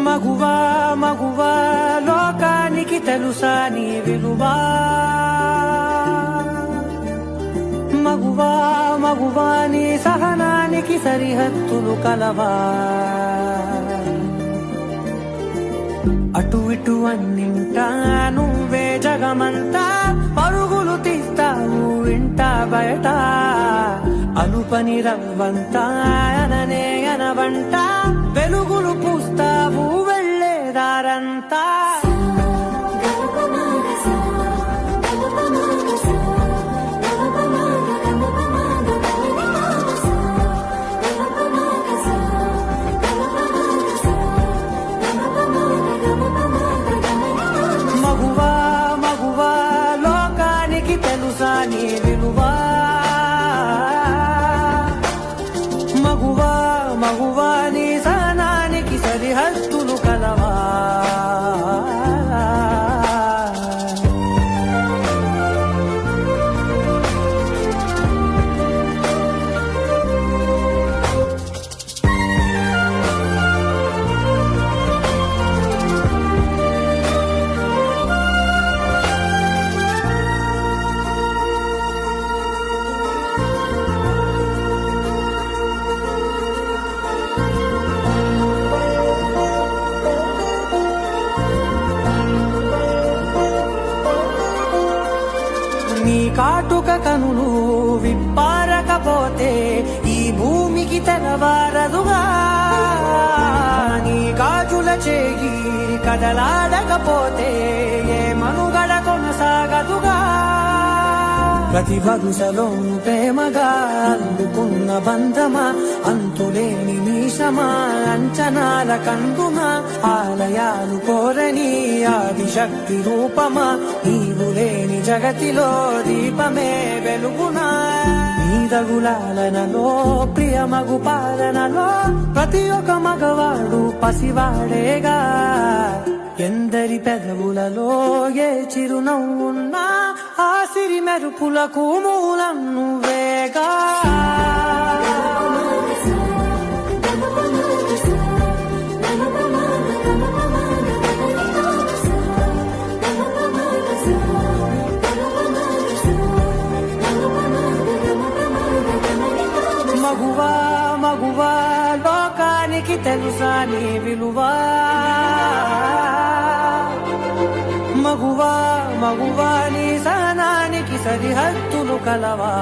మగువా మగువా లోకానికి తెలుసా నీ విలువా, మగువా మగువా నీ సహనానికి సరిహద్దులు కలవా, అటు ఇటు అన్నింటా నువ్వే జగమంతా పరుగులు తీస్తావు ఇంట బయట, అనుపని రవ్వంతా అననే అనవంట వెలుగులు పూస్తావు వెళ్ళేదారంతా. మగువా మగువా లోకానికి తెలుసా నీ విలువా, మగువా మగువా నీ సహనానికి సరిహద్దులు కలవా. నీ కాటుక కనులు విప్పారకపోతే ఈ భూమికి తెలవారదుగా, నీ గాజుల చేయి కదలాడకపోతే ఏ మనుగడ కొనసాగదుగా, ప్రతి వరుసలోను ప్రేమగా అందుకున్న బంధమా, అంతులేని మీషమా అంచనాల కందుమా, ఆలయాలు కోరని ఆదిశక్తి రూపమా, నీవు లేని జగతిలో దీపమే వెలుగునా, నీదగులాలనలో ప్రియమగు పాలనలో ప్రతి ఒక్క మగవాడు పసివాడేగా, ఎందరి పెదవులలో ఏ చిరునవ్వున్నా ఆ సిరి మెరుపులకు మూలం నువ్వేగా. మగువా మగువా లోకానికి తెలుసా నీ విలువా, మగువా మగువా నీ సహనానికి సరిహద్దులు కలవా.